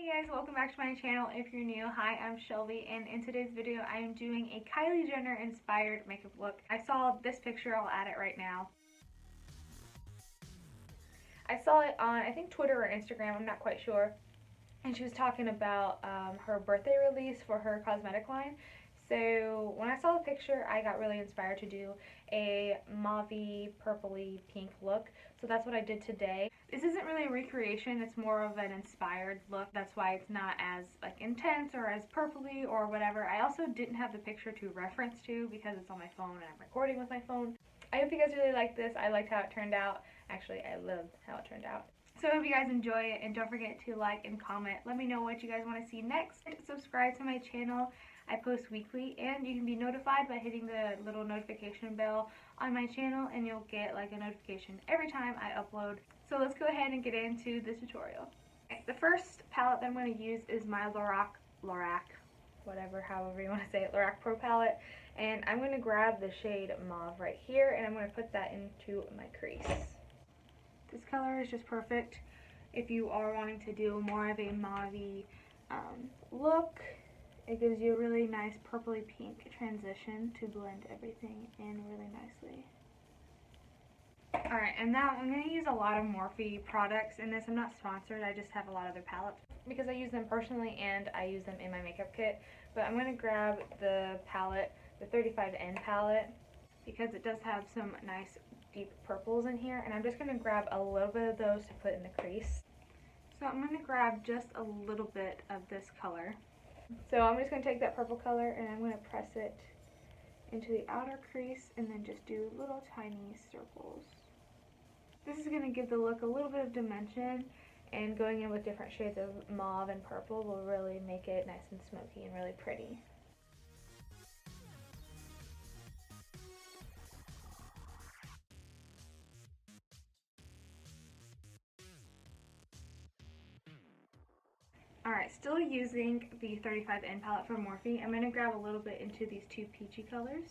Hey guys, welcome back to my channel. If you're new, hi, I'm Shelby, and in today's video I am doing a Kylie Jenner inspired makeup look. I saw this picture, I'll add it right now. I saw it on, I think, Twitter or Instagram, I'm not quite sure, and she was talking about her birthday release for her cosmetic line. So when I saw the picture, I got really inspired to do a mauve-y, purpley, pink look. So that's what I did today. This isn't really a recreation, it's more of an inspired look. That's why it's not as like intense or as purpley or whatever. I also didn't have the picture to reference to because it's on my phone and I'm recording with my phone. I hope you guys really liked this. I liked how it turned out. Actually, I loved how it turned out. So I hope you guys enjoy it, and don't forget to like and comment. Let me know what you guys want to see next. Subscribe to my channel. I post weekly, and you can be notified by hitting the little notification bell on my channel, and you'll get like a notification every time I upload. So let's go ahead and get into the tutorial. Okay, the first palette that I'm going to use is my Lorac, whatever, however you want to say it, Lorac Pro palette. And I'm going to grab the shade Mauve right here, and I'm going to put that into my crease. This color is just perfect if you are wanting to do more of a mauve-y look. It gives you a really nice purpley pink transition to blend everything in really nicely. Alright, and now I'm going to use a lot of Morphe products in this. I'm not sponsored, I just have a lot of their palettes because I use them personally and I use them in my makeup kit. But I'm going to grab the palette, the 35N palette, because it does have some nice deep purples in here, and I'm just going to grab a little bit of those to put in the crease. So I'm going to grab just a little bit of this color. So I'm just going to take that purple color and I'm going to press it into the outer crease and then just do little tiny circles. This is going to give the look a little bit of dimension, and going in with different shades of mauve and purple will really make it nice and smoky and really pretty. Alright, still using the 35N palette from Morphe, I'm going to grab a little bit into these two peachy colors.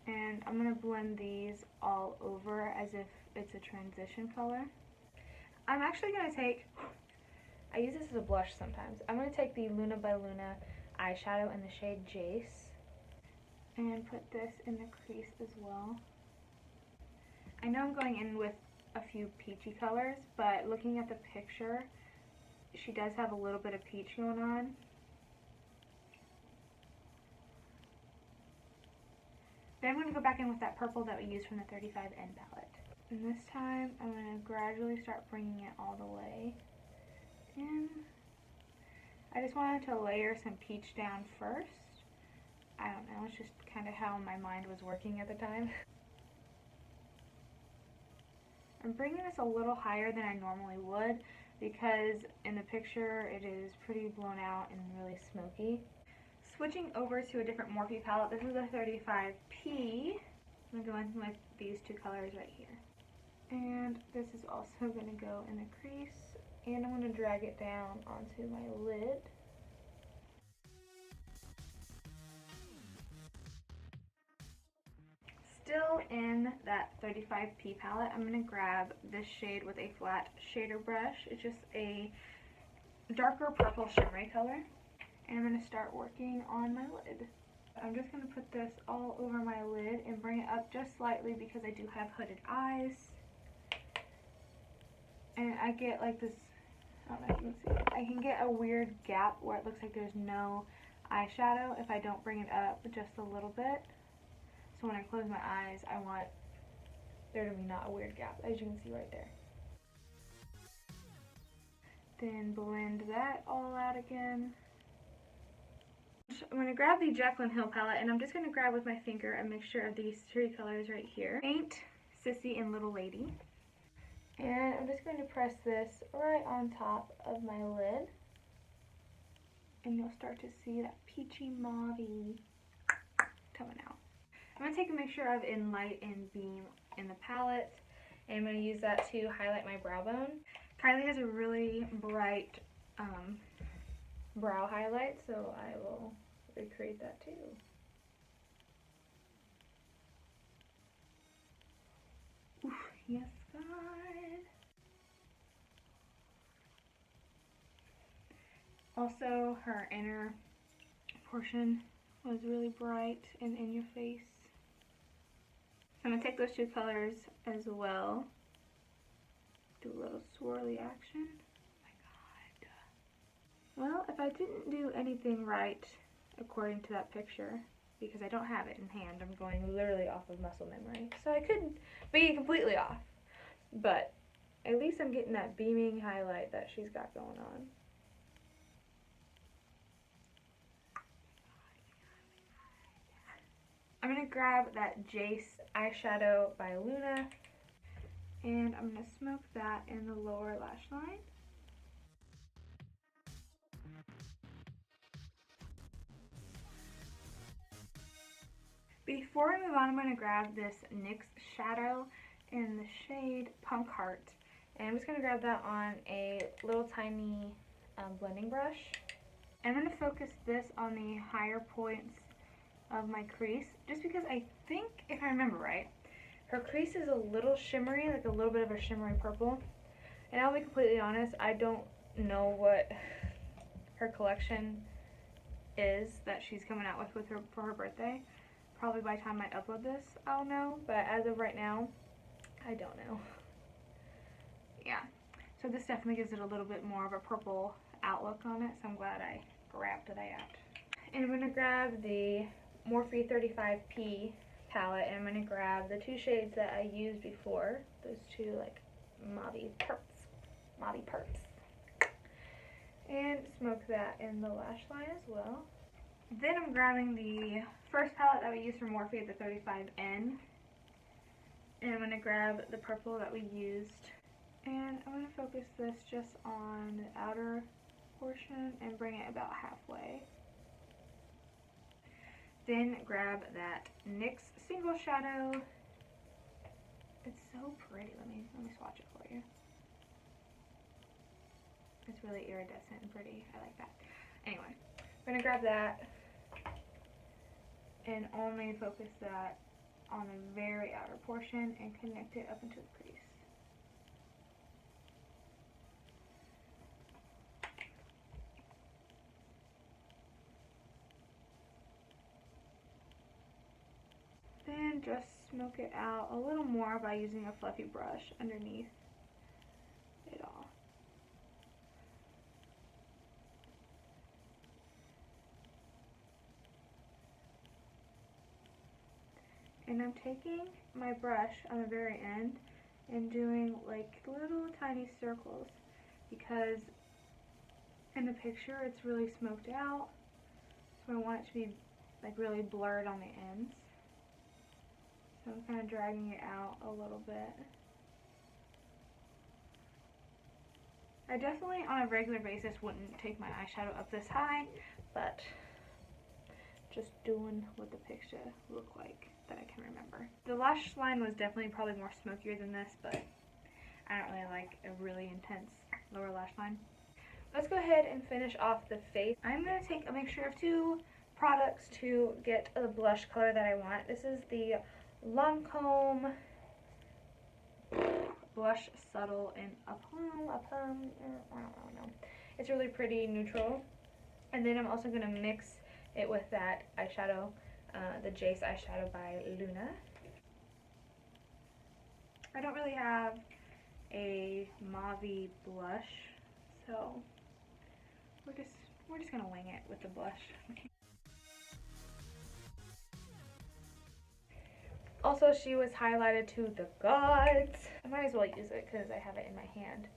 And I'm going to blend these all over as if it's a transition color. I'm actually going to take, I use this as a blush sometimes, I'm going to take the Luna by Luna eyeshadow in the shade Jace and put this in the crease as well. I know I'm going in with a few peachy colors, but looking at the picture, she does have a little bit of peach going on. Then I'm going to go back in with that purple that we used from the 35N palette. And this time I'm going to gradually start bringing it all the way in. I just wanted to layer some peach down first. I don't know, it's just kind of how my mind was working at the time. I'm bringing this a little higher than I normally would because in the picture it is pretty blown out and really smoky. Switching over to a different Morphe palette, this is a 35P. I'm going to go in with these two colors right here. And this is also going to go in the crease, and I'm going to drag it down onto my lid. Still in that 35P palette, I'm going to grab this shade with a flat shader brush. It's just a darker purple shimmery color. And I'm going to start working on my lid. I'm just going to put this all over my lid and bring it up just slightly because I do have hooded eyes. And I get like this, I don't know if you can see it, I can get a weird gap where it looks like there's no eyeshadow if I don't bring it up just a little bit. So when I close my eyes, I want there to be not a weird gap, as you can see right there. Then blend that all out again. I'm going to grab the Jaclyn Hill palette, and I'm just going to grab with my finger a mixture of these three colors right here. Paint, Sissy, and Little Lady. And I'm just going to press this right on top of my lid. And you'll start to see that peachy mauve coming out. I'm going to take a mixture of In Light and Beam in the palette, and I'm going to use that to highlight my brow bone. Kylie has a really bright brow highlight, so I will recreate that too. Oof, yes, God. Also, her inner portion was really bright and in your face. So I'm going to take those two colors as well. Do a little swirly action. Oh my god. Well, if I didn't do anything right according to that picture, because I don't have it in hand, I'm going literally off of muscle memory, so I could be completely off. But at least I'm getting that beaming highlight that she's got going on. I'm going to grab that Jace eyeshadow by Luna, and I'm going to smoke that in the lower lash line. Before I move on, I'm going to grab this NYX shadow in the shade Punk Heart. And I'm just going to grab that on a little tiny blending brush. And I'm going to focus this on the higher points of my crease, just because I think, if I remember right, her crease is a little shimmery, like a little bit of a shimmery purple. And I'll be completely honest, I don't know what her collection is that she's coming out with her for her birthday. Probably by the time I upload this, I'll know, but as of right now, I don't know. Yeah, so this definitely gives it a little bit more of a purple outlook on it, so I'm glad I grabbed that. And I'm going to grab the Morphe 35P palette, and I'm going to grab the two shades that I used before, those two like mauve perps, and smoke that in the lash line as well. Then I'm grabbing the first palette that we used from Morphe, the 35N, and I'm going to grab the purple that we used, and I'm going to focus this just on the outer portion and bring it about halfway. Then grab that NYX single shadow. It's so pretty. Let me swatch it for you. It's really iridescent and pretty. I like that. Anyway, I'm going to grab that and only focus that on the very outer portion and connect it up into the crease. Then just smoke it out a little more by using a fluffy brush underneath it all. And I'm taking my brush on the very end and doing like little tiny circles, because in the picture it's really smoked out, so I want it to be like really blurred on the ends. So I'm kind of dragging it out a little bit. I definitely on a regular basis wouldn't take my eyeshadow up this high, but just doing what the picture looked like that I can remember. The lash line was definitely probably more smokier than this, but I don't really like a really intense lower lash line. Let's go ahead and finish off the face. I'm going to take a mixture of two products to get the blush color that I want. This is the Lancome Blush Subtle in a plum, I don't know. It's really pretty neutral. And then I'm also going to mix it with that eyeshadow, the Jace eyeshadow by Luna. I don't really have a mauve blush, so we're just gonna wing it with the blush. Also, she was highlighted to the gods. I might as well use it because I have it in my hand.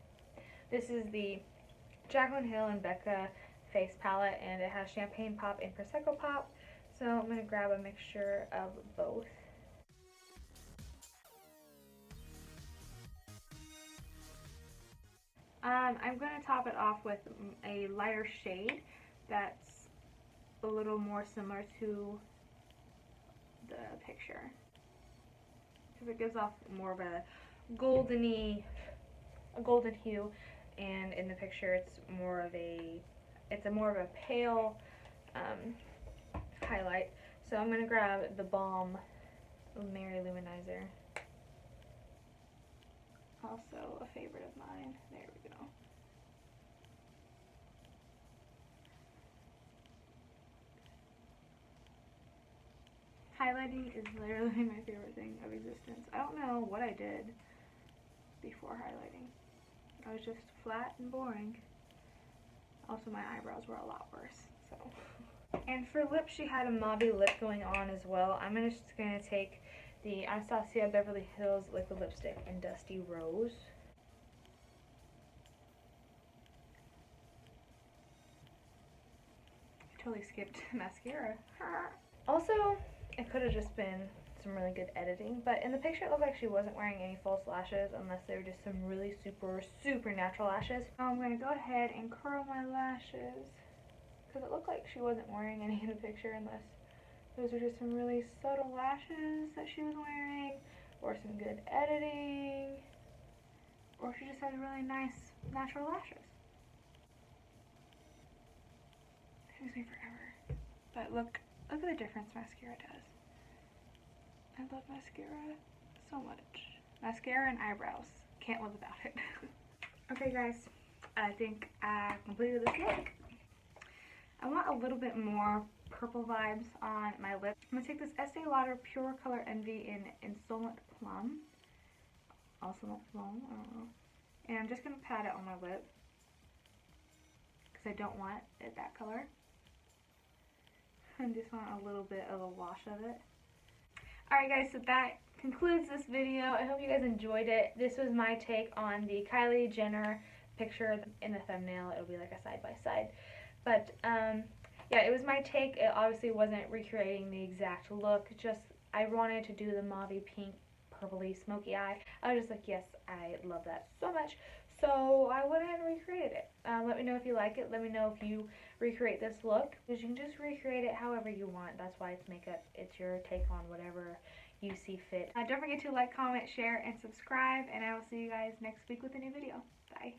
This is the Jaclyn Hill and Becca face palette, and it has Champagne Pop and Prosecco Pop. So I'm going to grab a mixture of both. I'm going to top it off with a lighter shade that's a little more similar to the picture, because it gives off more of a golden hue, and in the picture it's more of a pale highlight. So I'm going to grab the Balm Mary Luminizer, also a favorite of mine. There we go. highlighting is literally my favorite thing of existence. I don't know what I did before highlighting. I was just flat and boring. Also, my eyebrows were a lot worse, so. And for lips, she had a mauve lip going on as well. I'm just going to take the Anastasia Beverly Hills Liquid Lipstick in Dusty Rose. I totally skipped mascara. Also, it could have just been some really good editing, but in the picture it looked like she wasn't wearing any false lashes unless they were just some really super natural lashes. Now I'm going to go ahead and curl my lashes because it looked like she wasn't wearing any in the picture unless those are just some really subtle lashes that she was wearing, or some good editing, or she just has really nice natural lashes. It takes me forever. But look at the difference mascara does. I love mascara so much. Mascara and eyebrows. Can't live without it. Okay guys, I think I completed this look. I want a little bit more purple vibes on my lips. I'm going to take this Estee Lauder Pure Color Envy in Insolent Plum. Also not plum, I don't know. And I'm just going to pat it on my lip because I don't want it that color. I just want a little bit of a wash of it. Alright guys, so that concludes this video. I hope you guys enjoyed it. This was my take on the Kylie Jenner picture. In the thumbnail it'll be like a side by side. But yeah, it was my take. It obviously wasn't recreating the exact look. Just I wanted to do the mauve pink purpley smoky eye. I was just like, yes, I love that so much. So I went ahead and recreated it. Let me know if you like it. Let me know if you recreate this look. Because you can just recreate it however you want. That's why it's makeup. It's your take on whatever you see fit. Don't forget to like, comment, share, and subscribe. And I will see you guys next week with a new video. Bye.